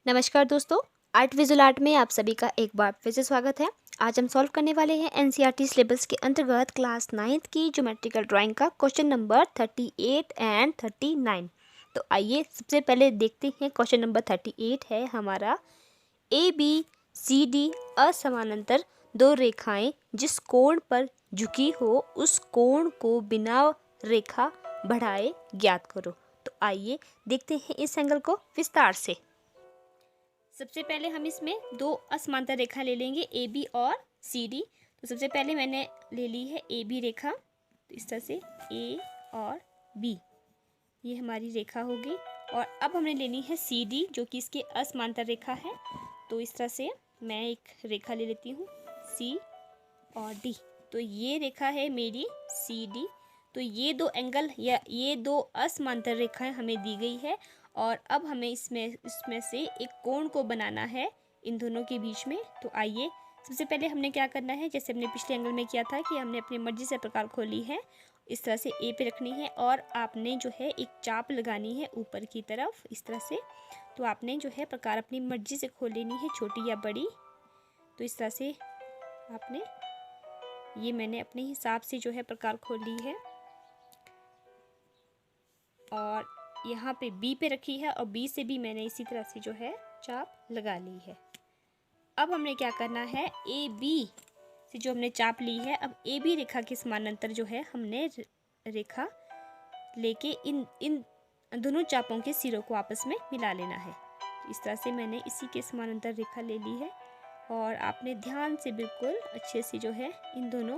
नमस्कार दोस्तों, art visual art में आप सभी का एक बार फिर से स्वागत है। आज हम सॉल्व करने वाले हैं एनसीईआरटी सिलेबस के अंतर्गत क्लास 9th की ज्योमेट्रिकल ड्राइंग का क्वेश्चन नंबर 38 एंड 39। तो आइए सबसे पहले देखते हैं। क्वेश्चन नंबर 38 है हमारा, ए बी सी डी असमानांतर दो रेखाएं जिस कोण पर झुकी हो उस कोण को बिना रेखा बढ़ाए ज्ञात करो। तो आइए देखते हैं इस एंगल को विस्तार से। सबसे पहले हम इसमें दो असमांतर रेखा ले लेंगे, ए बी और सी डी। तो सबसे पहले मैंने ले ली है ए बी रेखा, तो इस तरह से ए और बी ये हमारी रेखा होगी। और अब हमने लेनी है सी डी जो कि इसके असमांतर रेखा है। तो इस तरह से मैं एक रेखा ले लेती हूँ सी और डी। तो ये रेखा है मेरी सी डी। तो ये दो एंगल या ये दो असमांतर रेखाएं हमें दी गई है और अब हमें इसमें से एक कोण को बनाना है इन दोनों के बीच में। तो आइए सबसे पहले हमने क्या करना है, जैसे हमने पिछले एंगल में किया था कि हमने अपनी मर्जी से प्रकार खोली है। इस तरह से ए पे रखनी है और आपने जो है एक चाप लगानी है ऊपर की तरफ इस तरह से। तो आपने जो है प्रकार अपनी मर्जी से खोल लेनी है, छोटी या बड़ी। तो इस तरह से आपने ये मैंने अपने हिसाब से जो है प्रकार खोल ली है और यहाँ पे बी पे रखी है और बी से भी मैंने इसी तरह से जो है चाप लगा ली है। अब हमने क्या करना है, ए बी से जो हमने चाप ली है, अब ए बी रेखा के समानांतर जो है हमने रेखा लेके इन दोनों चापों के सिरों को आपस में मिला लेना है। इस तरह से मैंने इसी के समानांतर रेखा ले ली है और आपने ध्यान से बिल्कुल अच्छे से जो है इन दोनों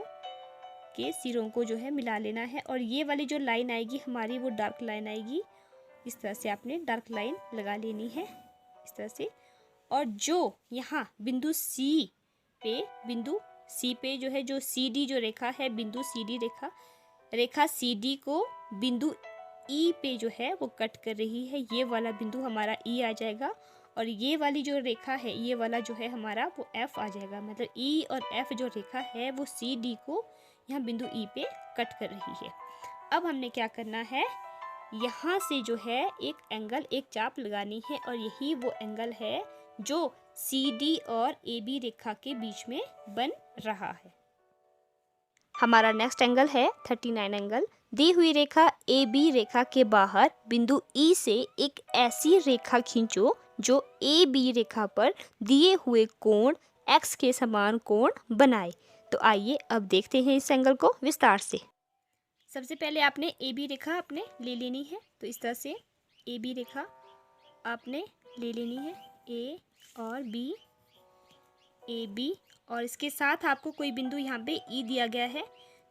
के सिरों को जो है मिला लेना है। और ये वाली जो लाइन आएगी हमारी वो डार्क लाइन आएगी। इस तरह से आपने डार्क लाइन लगा लेनी है इस तरह से। और जो यहाँ बिंदु सी पे जो है जो सी डी जो रेखा है, बिंदु सी डी रेखा सी डी को बिंदु ई पे जो है वो कट कर रही है। ये वाला बिंदु हमारा ई आ जाएगा और ये वाली जो रेखा है ये वाला जो है हमारा वो एफ आ जाएगा। मतलब ई और एफ जो रेखा है वो सी डी को यहाँ बिंदु ई पे कट कर रही है। अब हमने क्या करना है, यहाँ से जो है एक चाप लगानी है और यही वो एंगल है जो सी डी और ए बी रेखा के बीच में बन रहा है। हमारा नेक्स्ट एंगल है 39 एंगल। दी हुई रेखा ए बी रेखा के बाहर बिंदु ई से एक ऐसी रेखा खींचो जो ए बी रेखा पर दिए हुए कोण एक्स के समान कोण बनाए। तो आइए अब देखते हैं इस एंगल को विस्तार से। सबसे पहले आपने ए बी रेखा आपने ले लेनी है। तो इस तरह से ए बी रेखा आपने ले लेनी है, ए और बी, ए बी, और इसके साथ आपको कोई बिंदु यहाँ पे ई दिया गया है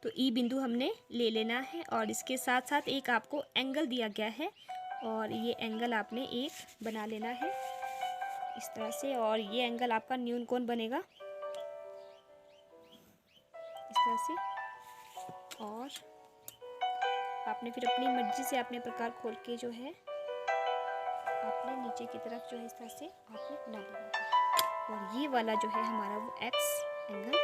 तो ई बिंदु हमने ले लेना है। और इसके साथ साथ एक आपको एंगल दिया गया है और ये एंगल आपने एक बना लेना है इस तरह से। और ये एंगल आपका न्यून कोण बनेगा इस तरह से। और आपने फिर अपनी मर्जी से आपने प्रकार खोल के जो है आपने नीचे की तरफ जो है इस तरह से आपने बना लेना है। और ये वाला जो है हमारा वो एक्स एंगल।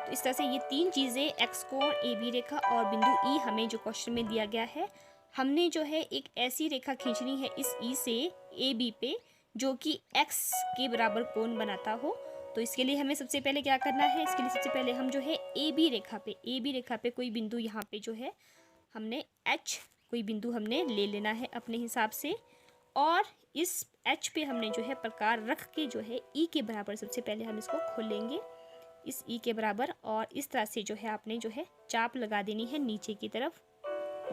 तो इस तरह से ये तीन चीज़ें एक्स कोण, ए बी रेखा और बिंदु ई हमें जो क्वेश्चन में दिया गया है, हमने जो है एक ऐसी रेखा खींचनी है इस ई से ए बी पे जो कि एक्स के बराबर कोण बनाता हो। तो इसके लिए हमें सबसे पहले क्या करना है, इसके लिए सबसे पहले हम जो है ए बी रेखा पे कोई बिंदु यहाँ पे जो है हमने एच कोई बिंदु हमने ले लेना है अपने हिसाब से। और इस एच पे हमने जो है प्रकार रख के जो है ई के बराबर सबसे पहले हम इसको खोलेंगे इस ई के बराबर। और इस तरह से जो है आपने जो है चाप लगा देनी है नीचे की तरफ।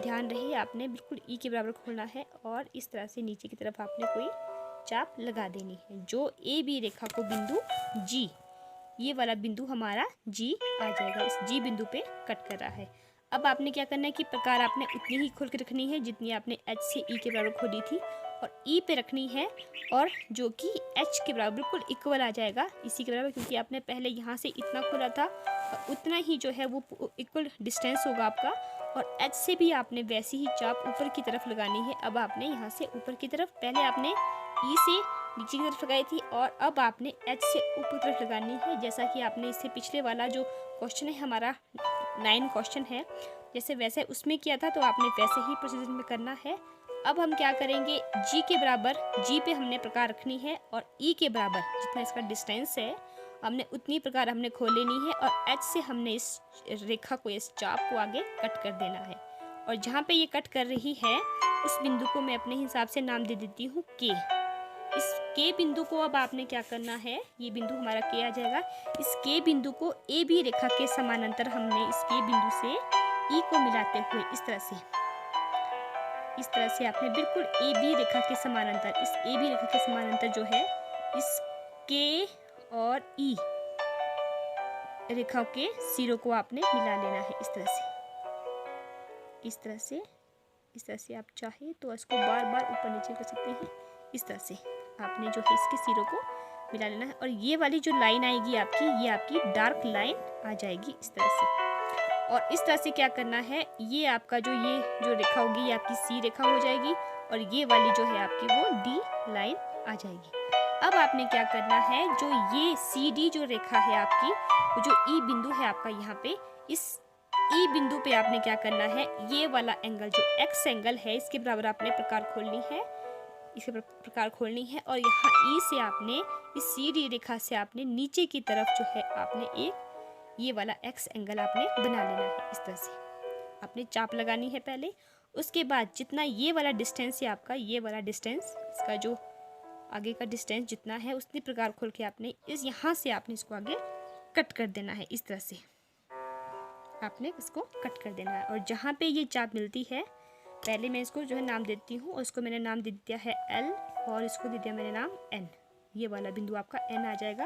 ध्यान रहे आपने बिल्कुल ई के बराबर खोलना है और इस तरह से नीचे की तरफ आपने कोई चाप लगा देनी है जो ए बी रेखा को बिंदु जी, ये वाला बिंदु हमारा जी आ जाएगा, इस जी बिंदु पे कट कर रहा है। अब आपने क्या करना है कि प्रकार आपने उतनी ही खोल के रखनी है जितनी आपने एच से ई के बराबर खोली थी और ई पे रखनी है और जो कि एच के बराबर बिल्कुल इक्वल आ जाएगा इसी के बराबर, क्योंकि आपने पहले यहाँ से इतना खोला था और उतना ही जो है वो इक्वल डिस्टेंस होगा आपका। और एच से भी आपने वैसी ही चाप ऊपर की तरफ लगानी है। अब आपने यहाँ से ऊपर की तरफ, पहले आपने ई से नीचे की तरफ लगाई थी और अब आपने एच से ऊपर की तरफ लगानी है, जैसा कि आपने इससे पिछले वाला जो क्वेश्चन है हमारा 9 क्वेश्चन है जैसे वैसे उसमें किया था। तो आपने वैसे ही प्रोसीजर में करना है अब हम क्या करेंगे, जी के बराबर, जी पे हमने प्रकार रखनी है और ई के बराबर जितना इसका डिस्टेंस है हमने उतनी प्रकार हमने खोल लेनी है और एच से हमने इस रेखा को, इस चाप को आगे कट कर देना है। और जहाँ पे ये कट कर रही है उस बिंदु को मैं अपने हिसाब से नाम दे देती हूँ के। इस के बिंदु को अब आपने क्या करना है, ये बिंदु हमारा के आ जाएगा। इस के बिंदु को ए बी रेखा के समानांतर हमने इस के बिंदु से ई को मिलाते हुए इस तरह से आपने बिल्कुल ए बी रेखा के समानांतर, इस ए बी रेखा के समानांतर जो है इस के और ई रेखाओं के सिरों को आपने मिला लेना है इस तरह से आप चाहे तो इसको बार बार ऊपर नीचे कर सकते हैं। इस तरह से आपने जो है इसके सिरों को मिला लेना है और ये वाली जो लाइन आएगी आपकी, ये आपकी डार्क लाइन आ जाएगी इस तरह से। और इस तरह से क्या करना है, ये आपका जो रेखा होगी ये आपकी सी रेखा हो जाएगी और ये वाली जो है आपकी वो डी लाइन आ जाएगी। अब आपने क्या करना है, जो ये सी डी जो रेखा है आपकी, वो जो ई बिंदु है आपका, यहाँ पे इस ई बिंदु पे आपने क्या करना है, ये वाला एंगल जो एक्स एंगल है इसके बराबर आपने प्रकार खोलनी है और यहाँ ई से आपने इस सी डी रेखा से आपने नीचे की तरफ जो है आपने एक ये वाला एक्स एंगल आपने बना लेना है। इस तरह से आपने चाप लगानी है पहले। उसके बाद जितना ये वाला डिस्टेंस है आपका, ये वाला डिस्टेंस, इसका जो आगे का डिस्टेंस जितना है उतनी प्रकार खोल के आपने यहाँ से आपने इसको आगे कट कर देना है। इस तरह से आपने इसको कट कर देना है और जहाँ पे ये चाप मिलती है पहले मैं इसको जो है नाम देती हूँ और इसको मैंने नाम दे दिया है एल और इसको दे दिया मैंने नाम एन। ये वाला बिंदु आपका एन आ जाएगा।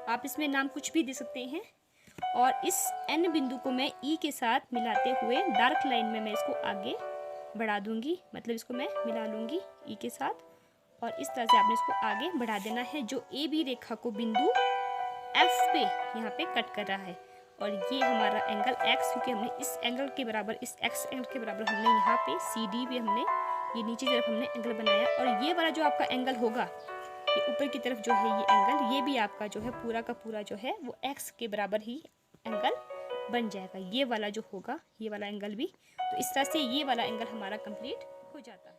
आप इसमें नाम कुछ भी दे सकते हैं। और इस एन बिंदु को मैं ई के साथ मिलाते हुए डार्क लाइन में मैं इसको आगे बढ़ा दूंगी, मतलब इसको मैं मिला लूँगी ई के साथ और इस तरह से आपने इसको आगे बढ़ा देना है। जो ए बी रेखा को बिंदु एफ पे यहाँ पे कट कर रहा है और ये हमारा एंगल एक्स, क्योंकि हमने इस एंगल के बराबर, इस एक्स एंगल के बराबर हमने यहाँ पे सी डी पे हमने ये नीचे तरफ हमने एंगल बनाया और ये वाला जो आपका एंगल होगा, ये ऊपर की तरफ जो है ये एंगल, ये भी आपका जो है पूरा का पूरा जो है वो एक्स के बराबर ही एंगल बन जाएगा। ये वाला जो होगा, ये वाला एंगल भी, तो इस तरह से ये वाला एंगल हमारा कंप्लीट हो जाता है।